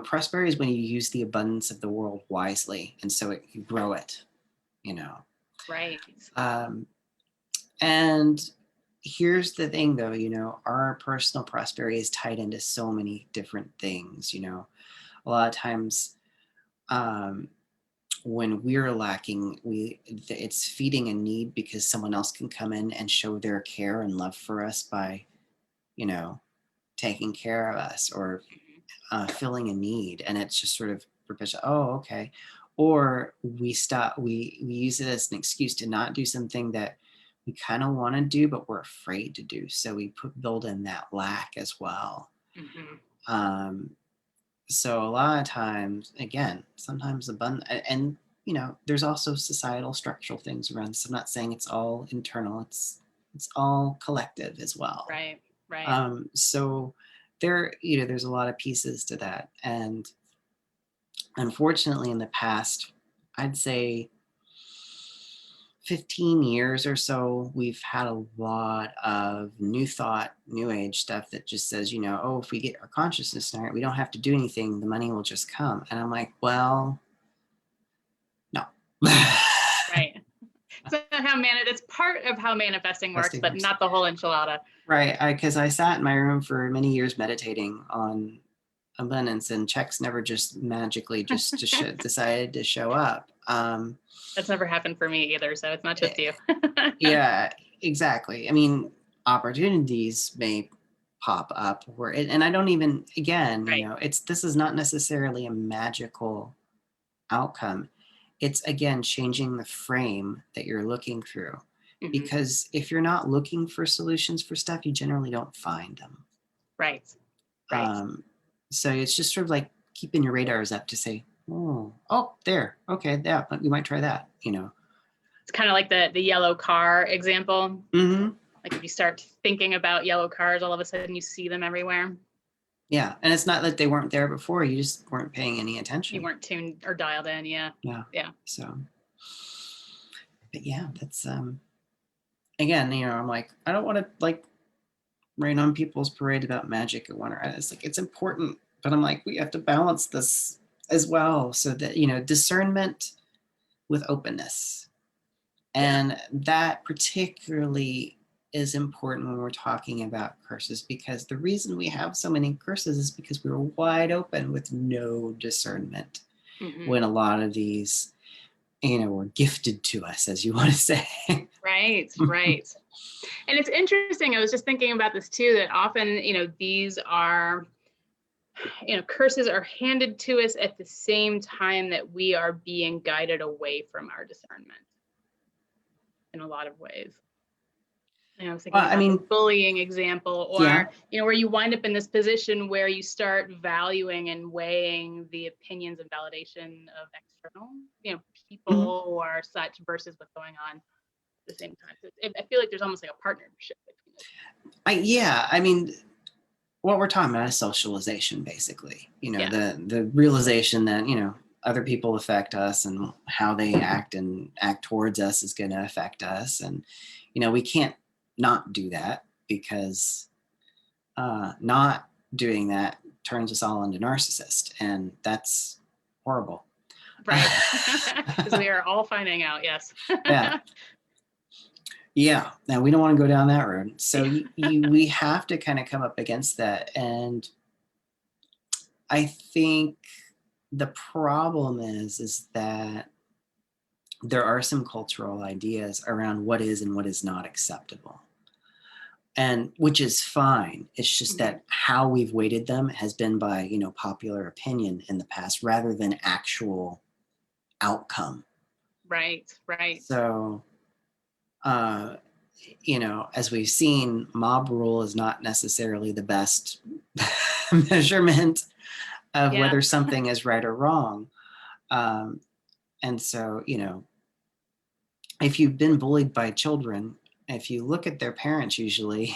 prosperity is when you use the abundance of the world wisely, and so you grow it, Right. And here's the thing, though, our personal prosperity is tied into so many different things. A lot of times when we're lacking, it's feeding a need because someone else can come in and show their care and love for us by, taking care of us or filling a need, and it's just sort of perpetual. Oh, okay. Or we use it as an excuse to not do something that we kind of want to do, but we're afraid to do. So we build in that lack as well. So a lot of times, again, sometimes abundant, and there's also societal structural things around this. I'm not saying it's all internal. It's all collective as well. Right. So there's a lot of pieces to that. And unfortunately, in the past, I'd say 15 years or so, we've had a lot of new thought, new age stuff that just says, if we get our consciousness right, we don't have to do anything. The money will just come. And I'm like, well, no. Right. So it's part of how manifesting works, but not the whole enchilada. Right. Because I sat in my room for many years meditating on abundance, and checks never just magically just decided to show up. That's never happened for me either, so it's not just you. Yeah, exactly. I mean, opportunities may pop up and I don't even, again, right. This is not necessarily a magical outcome. It's, again, changing the frame that you're looking through. Because if you're not looking for solutions for stuff, you generally don't find them. Right. So it's just sort of like keeping your radars up to say, oh, there. Okay, yeah, we might try that, It's kind of like the yellow car example. Like if you start thinking about yellow cars, all of a sudden you see them everywhere. Yeah, and it's not that they weren't there before. You just weren't paying any attention. You weren't tuned or dialed in, yeah. So, but yeah, that's again, I'm like, I don't want to rain on people's parade about magic and wonder. It's like, it's important, but I'm like, we have to balance this as well, so that discernment with openness, and that particularly is important when we're talking about curses, because the reason we have so many curses is because we were wide open with no discernment when a lot of these were gifted to us, as you want to say. Right. And it's interesting, I was just thinking about this too, that often these are curses are handed to us at the same time that we are being guided away from our discernment in a lot of ways. I was thinking about the bullying example, or where you wind up in this position where you start valuing and weighing the opinions and validation of external, people or such versus what's going on at the same time. So I feel like there's almost like a partnership between those. I mean, what we're talking about is socialization, basically. The realization that other people affect us, and how they act towards us is going to affect us, and we can't not do that, because not doing that turns us all into narcissists, and that's horrible. Right. Because we are all finding out, yes. Yeah. Now, we don't want to go down that road. So we have to kind of come up against that. And I think the problem is that there are some cultural ideas around what is and what is not acceptable, and which is fine. It's just that how we've weighted them has been by popular opinion in the past, rather than actual outcome. Right. So as we've seen, mob rule is not necessarily the best measurement of whether something is right or wrong. And so if you've been bullied by children, if you look at their parents, usually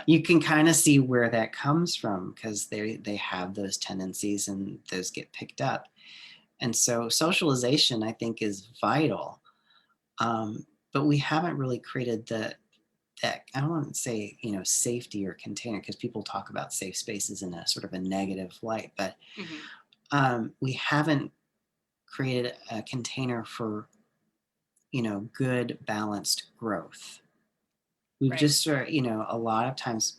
you can kind of see where that comes from, because they have those tendencies and those get picked up. And so socialization, I think, is vital, but we haven't really created that I don't want to say safety or container, because people talk about safe spaces in a sort of a negative light, but we haven't created a container for good, balanced growth. We've just a lot of times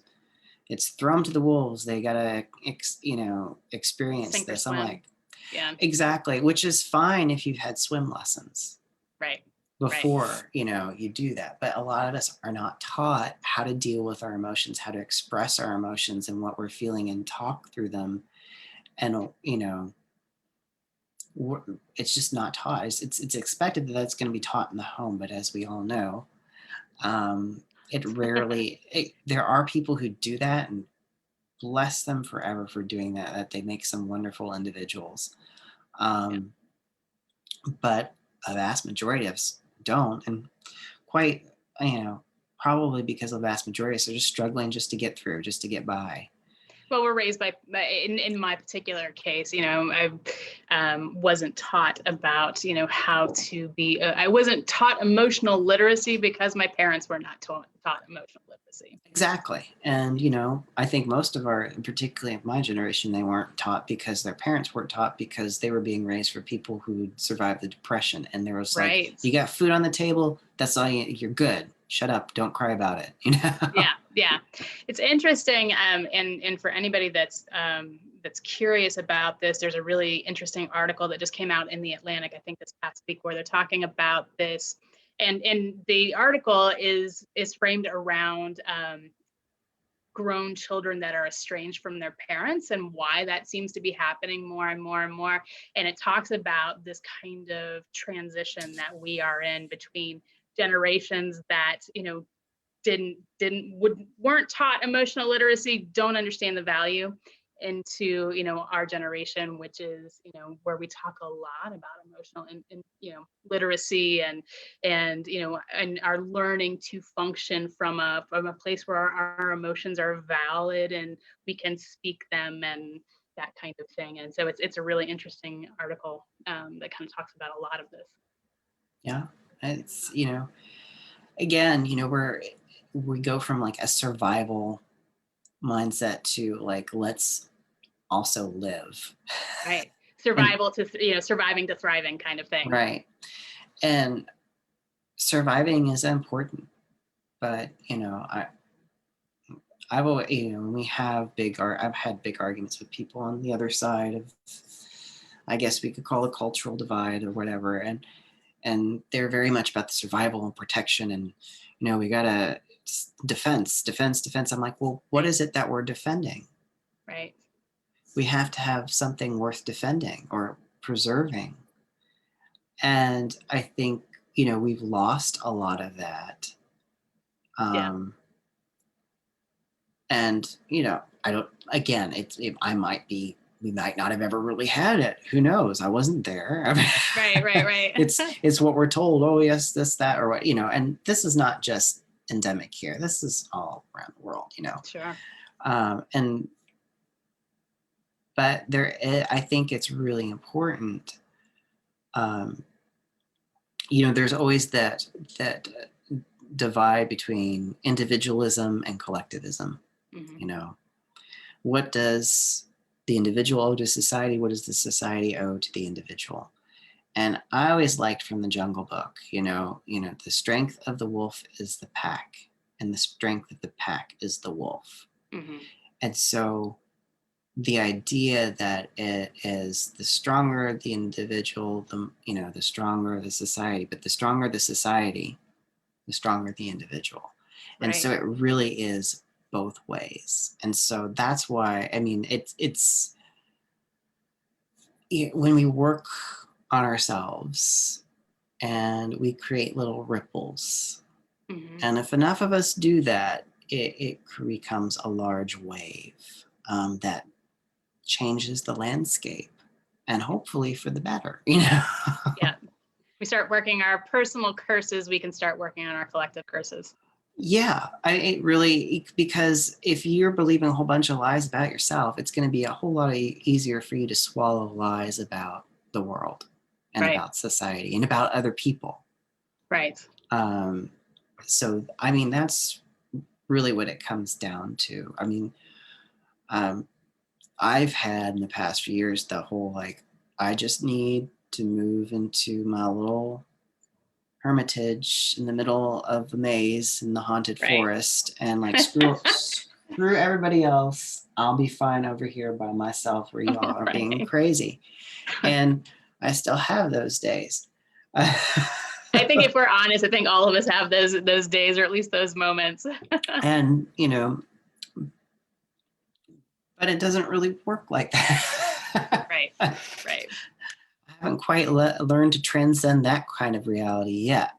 It's throw them to the wolves. They gotta, experience Sink or this. I'm swim. like, Yeah. exactly, which is fine if you've had swim lessons Right. before, you do that. But a lot of us are not taught how to deal with our emotions, how to express our emotions and what we're feeling and talk through them. And, it's just not taught. It's expected that that's going to be taught in the home. But as we all know, it rarely, there are people who do that, and bless them forever for doing that, that they make some wonderful individuals. But a vast majority of us don't. And quite, probably because the vast majority of us are just struggling just to get through, just to get by. Well, we're raised in my particular case, I wasn't taught about, how to be, I wasn't taught emotional literacy because my parents were not taught emotional literacy. Exactly. And, I think most of particularly of my generation, they weren't taught because their parents weren't taught, because they were being raised for people who survived the Depression. And there was right. like, you got food on the table, that's all you're good. Shut up. Don't cry about it. Yeah. It's interesting. And for anybody that's curious about this, there's a really interesting article that just came out in The Atlantic, I think this past week, where they're talking about this. And the article is framed around grown children that are estranged from their parents and why that seems to be happening more and more and more. And it talks about this kind of transition that we are in between generations that, weren't taught emotional literacy, don't understand the value, into our generation, which is where we talk a lot about emotional and literacy and are learning to function from a place where our emotions are valid and we can speak them and that kind of thing. And so it's a really interesting article that kind of talks about a lot of this. Yeah, it's again, we go from like a survival mindset to like, let's also live. Right. Survival to, surviving to thriving kind of thing. Right. And surviving is important, but, I've always, we have I've had big arguments with people on the other side of, I guess we could call it cultural divide or whatever. And they're very much about the survival and protection. And, we gotta defense. I'm like, well, what is it that we're defending? Right. We have to have something worth defending or preserving. And I think, we've lost a lot of that. And, I don't, again, we might not have ever really had it. Who knows? I wasn't there. Right. It's what we're told. Oh, yes, this, that, or what, and this is not just endemic here. This is all around the world, Sure. But I think it's really important. There's always that divide between individualism and collectivism. Mm-hmm. What does the individual owe to society? What does the society owe to the individual? And I always liked from the Jungle Book, the strength of the wolf is the pack, and the strength of the pack is the wolf. Mm-hmm. And so the idea that it is the stronger the individual, the stronger the society, but the stronger the society, the stronger the individual. Right. And so it really is both ways. And so that's why, it's when we work on ourselves and we create little ripples, mm-hmm. and if enough of us do that, it becomes a large wave that changes the landscape, and hopefully for the better, Yeah. We start working our personal curses, we can start working on our collective curses. Yeah, it really, because if you're believing a whole bunch of lies about yourself, it's going to be a whole lot easier for you to swallow lies about the world and right. about society and about other people. Right. So, that's really what it comes down to. I've had in the past few years the whole, like, I just need to move into my little hermitage in the middle of the maze in the haunted right. forest and like screw Screw everybody else. I'll be fine over here by myself where y'all are being crazy. And I still have those days. I think if we're honest, I think all of us have those days, or at least those moments. And, but it doesn't really work like that. Right. I haven't quite learned to transcend that kind of reality yet.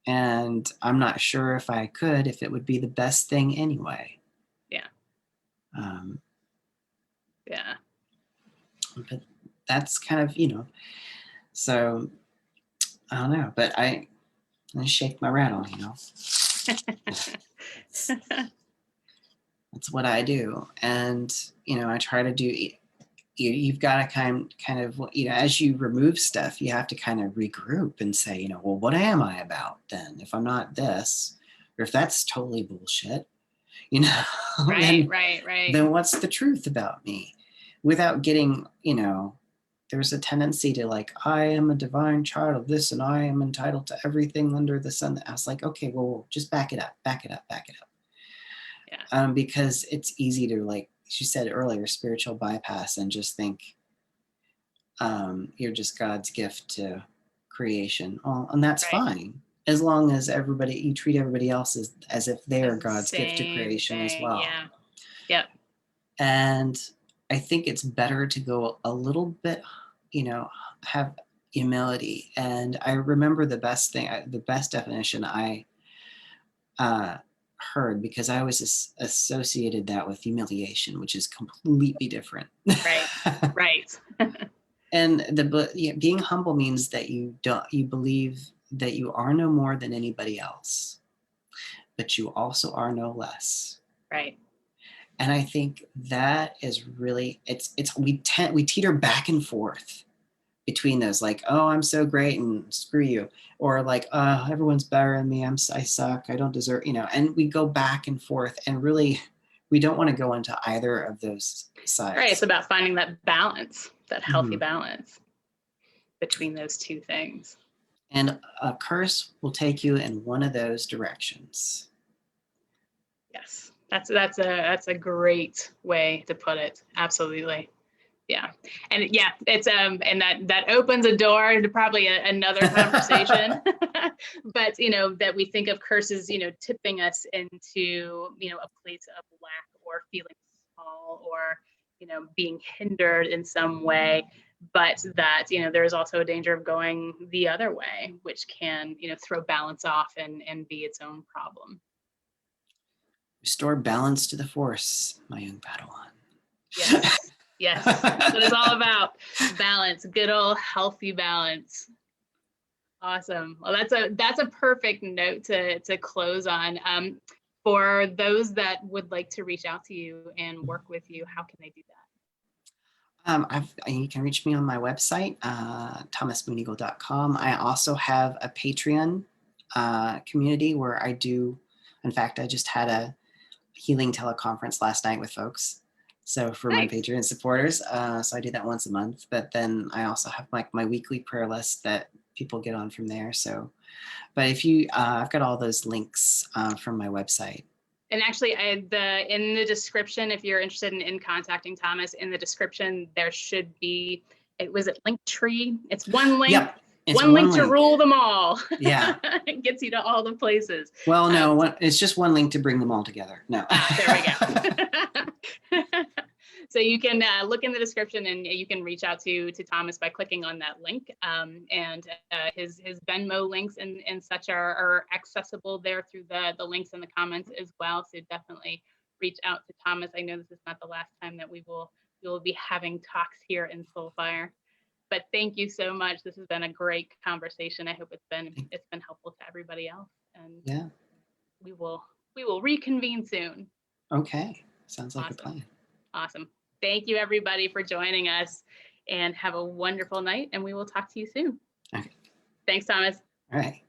And I'm not sure if it would be the best thing anyway. Yeah. Yeah. But that's kind of, so I don't know, but I shake my rattle, That's what I do. And, I try to do, you've got to kind of, as you remove stuff, you have to kind of regroup and say, well, what am I about then? If I'm not this, or if that's totally bullshit, Right. Then what's the truth about me? Without getting, there's a tendency to like, I am a divine child of this and I am entitled to everything under the sun. I was like, okay, well, just back it up. Yeah. Because it's easy to, like she said earlier, spiritual bypass and just think you're just God's gift to creation. Well, and that's fine. As long as you treat everybody else as if they are God's gift to creation as well. Yeah. Yep. And I think it's better to go a little bit, have humility. And I remember the best definition I heard, because I always associated that with humiliation, which is completely different. Right. And being humble means that you believe that you are no more than anybody else, but you also are no less. Right. And I think that is really, we teeter back and forth between those, like, oh, I'm so great and screw you, or like, everyone's better than me, I suck, I don't deserve, and we go back and forth, and really we don't want to go into either of those sides. Right. It's about finding that balance, that healthy balance between those two things. And a curse will take you in one of those directions. Yes, that's a great way to put it. Absolutely. Yeah. And yeah, it's and that opens a door to probably another conversation. But that we think of curses, tipping us into a place of lack or feeling small or being hindered in some way, but that there's also a danger of going the other way, which can throw balance off and be its own problem. Restore balance to the Force, my young Padawan. Yes, that's what it's all about. Balance, good old healthy balance. Awesome. Well, that's a perfect note to close on. For those that would like to reach out to you and work with you, how can they do that? You can reach me on my website, thomasmooneagle.com. I also have a Patreon community where I do, in fact, I just had a healing teleconference last night with folks. So for my Patreon supporters, so I do that once a month, but then I also have like my weekly prayer list that people get on from there. So, but if you, I've got all those links from my website. And actually, in the description, if you're interested in contacting Thomas, in the description, there should be, was it Linktree? It's one link. Yep. It's one link to rule them all. Yeah. It gets you to all the places. Well, no, it's just one link to bring them all together. No. There we go. So you can look in the description and you can reach out to Thomas by clicking on that link. And his Venmo links and such are accessible there through the links in the comments as well. So definitely reach out to Thomas. I know this is not the last time that we will be having talks here in Soulfire. But thank you so much. This has been a great conversation. I hope it's been helpful to everybody else. And yeah, we will reconvene soon. Okay, sounds like a plan. Awesome. Thank you everybody for joining us, and have a wonderful night. And we will talk to you soon. Okay. Thanks, Thomas. All right.